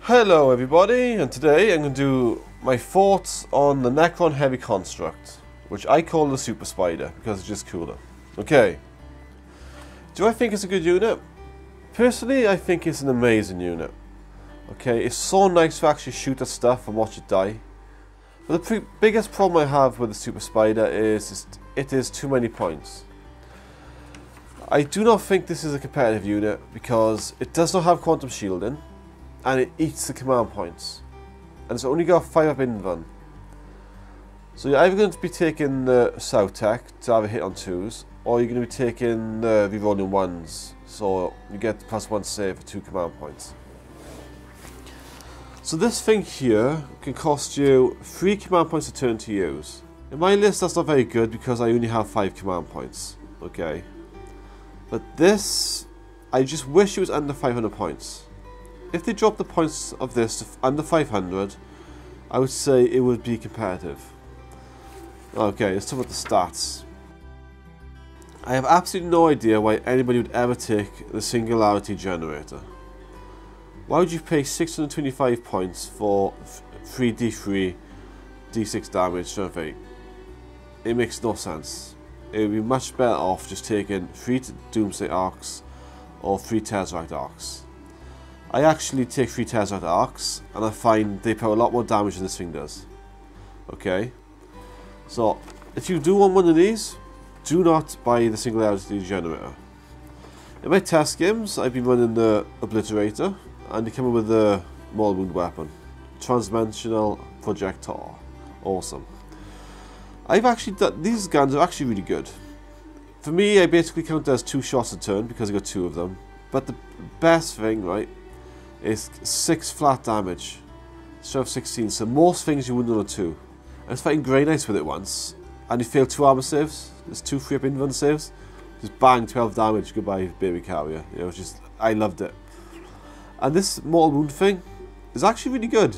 Hello everybody, and today I'm going to do my thoughts on the Necron Heavy Construct, which I call the Super Spider because it's just cooler. Okay, do I think it's a good unit? Personally, I think it's an amazing unit. Okay, it's so nice to actually shoot at stuff and watch it die. But the biggest problem I have with the Super Spider is it is too many points. I do not think this is a competitive unit because it does not have quantum shielding. And it eats the command points. And it's only got 5 up invuln. So you're either going to be taking the Seraptek to have a hit on 2s, or you're going to be taking the rerolling 1s, so you get +1 save for 2 command points. So this thing here can cost you 3 command points a turn to use. In my list that's not very good because I only have 5 command points. Okay. But this, I just wish it was under 500 points. If they dropped the points of this to under 500, I would say it would be competitive. Okay, let's talk about the stats. I have absolutely no idea why anybody would ever take the Singularity Generator. Why would you pay 625 points for 3d3, d6 damage, strength 8? It makes no sense. It would be much better off just taking 3 Doomsday Arcs or 3 Tesseract Arcs. I actually take 3 Tesseract Arcs, and I find they put a lot more damage than this thing does. Okay? So, if you do want one of these, do not buy the Singularity Generator. In my test games, I've been running the Obliterator, and they come in with the Mortal Wound weapon. Transdimensional Projector. Awesome. I've actually done, these guns are actually really good. For me, I basically count as 2 shots a turn, because I got 2 of them. But the best thing, right, is 6 flat damage, strength 16, so most things you wouldn't on a 2. I was fighting Grey Knights with it once, and he failed 2 armor saves, there's 2 free up invuln saves, just bang, 12 damage, goodbye baby carrier, you know, just, I loved it. And this Mortal Wound thing is actually really good,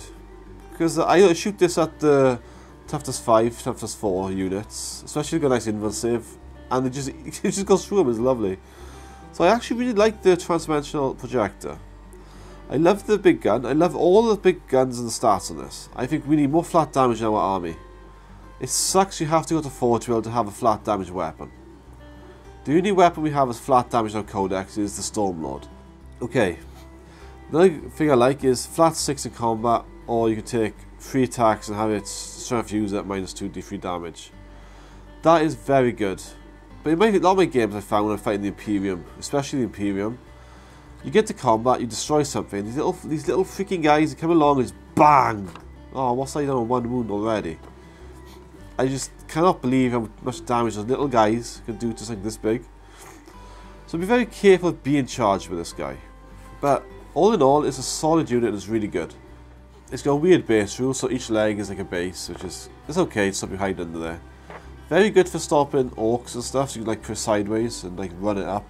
because I shoot this at the toughness 5, toughness 4 units, especially if you've got a nice invuln save, and it just goes through them, it's lovely. So I actually really like the Transdimensional Projector. I love the big gun. I love all the big guns and the stats on this. I think we need more flat damage in our army. It sucks you have to go to 4 to be able to have a flat damage weapon. The only weapon we have as flat damage on Codex is the Stormlord. Okay. Another thing I like is flat 6 in combat, or you can take 3 attacks and have it strength use at -2 d3 damage. That is very good. But in a lot of my games I found when I'm fighting the Imperium, especially the Imperium, you get to combat, you destroy something, these little freaking guys come along and just BANG! Oh, what's I done on 1 wound already? I just cannot believe how much damage those little guys can do to something this big. So be very careful of being charged with this guy. But all in all, it's a solid unit and it's really good. It's got a weird base rule, so each leg is like a base, which is it's okay to stop you hiding under there. Very good for stopping orcs and stuff, so you can like press sideways and like run it up.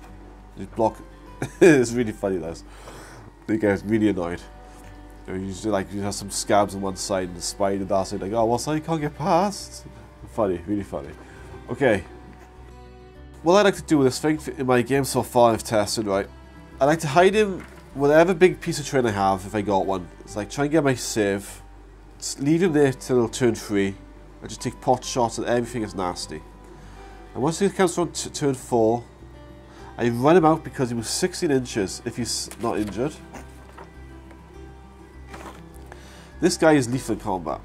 Just block. It's really funny, this. They get really annoyed. You know, usually like you have some scabs on one side and the spider on that side, like, oh, what's that? You can't get past. Funny, really funny. Okay. What I like to do with this thing in my game so far I've tested, right? I like to hide him whatever big piece of terrain I have if I got one. It's like try and get my save, just leave him there till turn 3. I just take pot shots and everything is nasty. And once he comes from turn 4, I run him out because he was 16 inches if he's not injured. This guy is lethal in combat.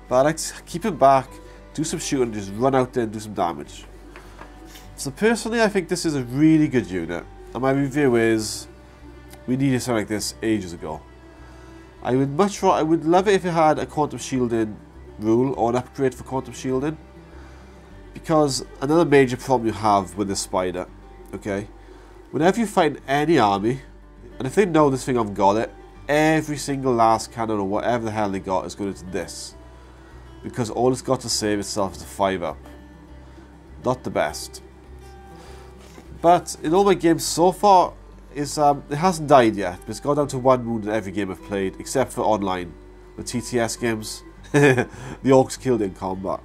But I like to keep him back, do some shooting, just run out there and do some damage. So personally I think this is a really good unit. And my review is, we needed something like this ages ago. I would love it if it had a quantum shielding rule or an upgrade for quantum shielding. Because another major problem you have with this spider, okay? Whenever you fight any army, and if they know this thing haven't got it, every single last cannon or whatever the hell they got is going into this. Because all it's got to save itself is a 5 up. Not the best. But in all my games so far, it hasn't died yet. But it's gone down to 1 wound in every game I've played, except for online. The TTS games, the orcs killed in combat.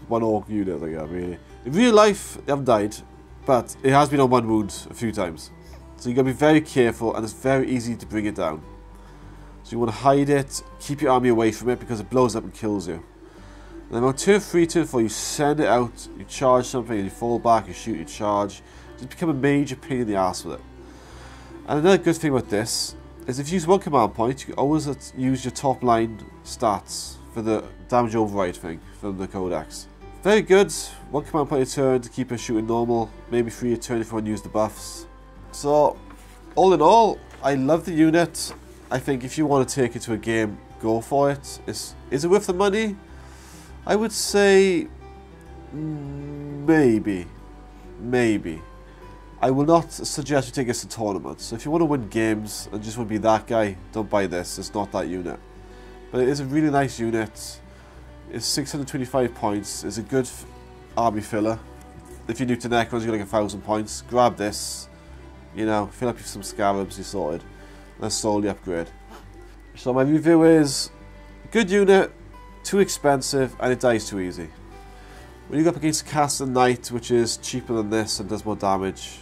1 orc unit I got, really. In real life, they haven't died. But it has been on 1 wound a few times. So you got to be very careful and it's very easy to bring it down. So you want to hide it, keep your army away from it because it blows up and kills you. And then on turn 3, turn 4, you send it out, you charge something and you fall back, you shoot, you charge. Just become a major pain in the ass with it. And another good thing about this is if you use 1 command point, you can always use your top line stats for the damage override thing from the Codex. Very good, 1 command point a turn to keep it shooting normal, maybe 3 a turn if you want to use the buffs. So, all in all, I love the unit. I think if you want to take it to a game, go for it. Is it worth the money? I would say maybe. I will not suggest you take this to tournaments. So if you want to win games and just want to be that guy, don't buy this. It's not that unit. But it is a really nice unit. It's 625 points. It's a good army filler. If you're new to Necrons, you got like 1,000 points. Grab this. You know, fill up with some scarabs, you're sorted. And slowly upgrade. So my review is good unit, too expensive, and it dies too easy. When you go up against Caster Knight, which is cheaper than this and does more damage,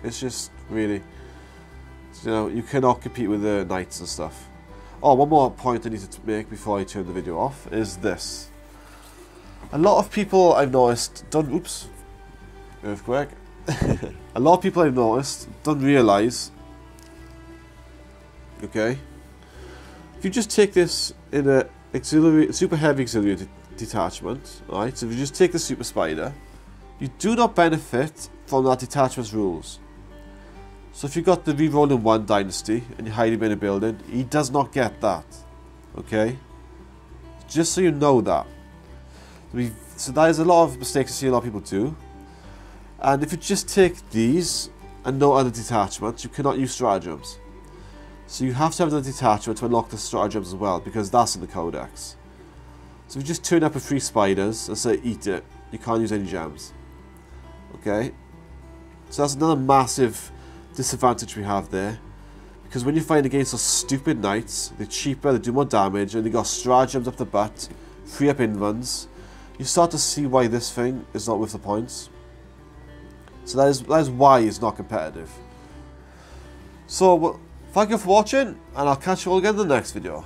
it's just really, you know, you cannot compete with the Knights and stuff. Oh, one more point I need to make before I turn the video off is this. A lot of people I've noticed don't, oops, earthquake. A lot of people I've noticed don't realise, okay, if you just take this in a super heavy auxiliary detachment, right, so if you just take the super spider, you do not benefit from that detachment's rules. So if you got the reroll in 1 dynasty and you hide him in a building, he does not get that, okay, just so you know that. So that is a lot of mistakes I see a lot of people do. And if you just take these and no other detachments, you cannot use stratagems. So you have to have another detachment to unlock the stratagems as well, because that's in the Codex. So if you just turn up with 3 spiders and say eat it, you can't use any gems. Okay? So that's another massive disadvantage we have there. Because when you fight against those stupid knights, they're cheaper, they do more damage, and they got stratagems up the butt, free up invulns, you start to see why this thing is not worth the points. So that is why it's not competitive. So, thank you for watching, and I'll catch you all again in the next video.